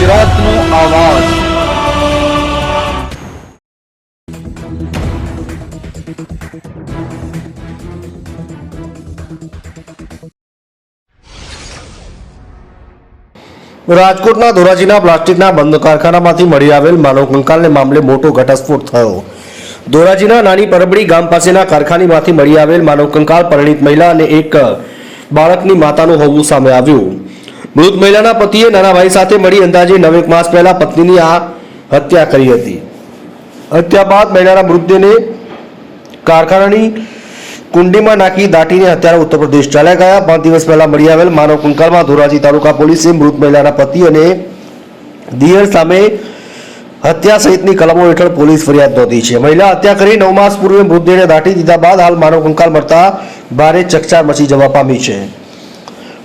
ગુજરાતનો આવાજ। રાજકોટના ધોરાજીના પ્લાસ્ટિકના બંધ કારખાનામાંથી મળી આવેલ માનવ કંકાલને મામલે મોટો ઘટસ્ફોટ થયો। ધોરાજીના નાની પરબડી ગામ પાસેના કારખાનામાંથી મળી આવેલ માનવ કંકાલ પરિણીત મહિલા અને એક બાળકની માતાનું હોવું સામે આવ્યું। મૃત મહિલાના પતિએ નાના ભાઈ સાથે મળી અંદાજે 9 માસ પહેલા પત્નીની હત્યા કરી હતી। હત્યા બાદ મહિલાના મૃતદેહને કારખાનાની કુંડીમાં નાખી દાટીને હત્યારા ઉત્તર પ્રદેશ ચાલ્યા ગયા। 5 દિવસ પહેલા મળી આવેલ માનવ કંકાલમાં ધોરાજી તાલુકા પોલીસે મૃત મહિલાના પતિ અને દિયર સામે હત્યા સહિતની કલમો હેઠળ પોલીસ ફરિયાદ નોંધી છે। મહિલા હત્યા કરી 9 માસ પૂર્વે મૃતદેહને દાટી દીધા બાદ હાલ માનવ કંકાલ મળતા ભારે ચકચાર મચી જવા પામી છે।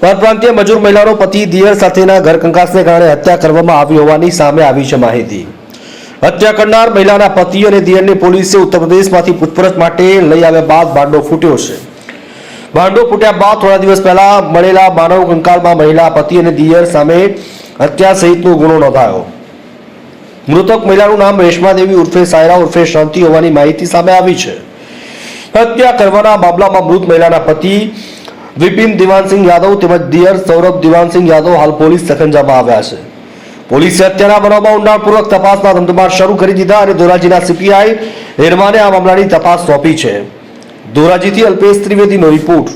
પરપ્રાંતીય મજૂર મહિલાનો પતિ દિયર સાથેના ઘર કંકાસને કારણે હત્યા કરવામાં આવી હોવાની સામે આવી છે માહિતી। હત્યા કરનાર મહિલાના પતિ અને દિયરને પોલીસે ઉત્તર પ્રદેશમાંથી પૂછપરછ માટે લઈ આવ્યા બાદ ભાંડો ફૂટ્યો છે। ભાંડો ફૂટ્યા બાદ થોડા દિવસ પહેલા મળેલા માનવ કંકાલમાં મહિલા પતિ અને દિયર સામે હત્યા સહિતનો ગુનો નોંધાયો। મૃતક મહિલાનું નામ રેશમા દેવી ઉર્ફે સાયરા ઉર્ફે શાંતિ હોવાની માહિતી સામે આવી છે। હત્યા કરવાના મામલામાં મૃત મહિલાના પતિ વિપિન દિવાનસિંહ યાદવ તેમજ દિયર સૌરભ દિવાનસિંહ યાદવ હાલ પોલીસ સખંજામાં આવ્યા છે। પોલીસે હત્યાના બનાવમાં ઊંડાણપૂર્વક તપાસના ધમધમાટ શરૂ કરી દીધા અને ધોરાજીના સીપીઆઈ હેરમાને આ મામલાની તપાસ સોંપી છે। ધોરાજીથી અલ્પેશ ત્રિવેદીનો રિપોર્ટ।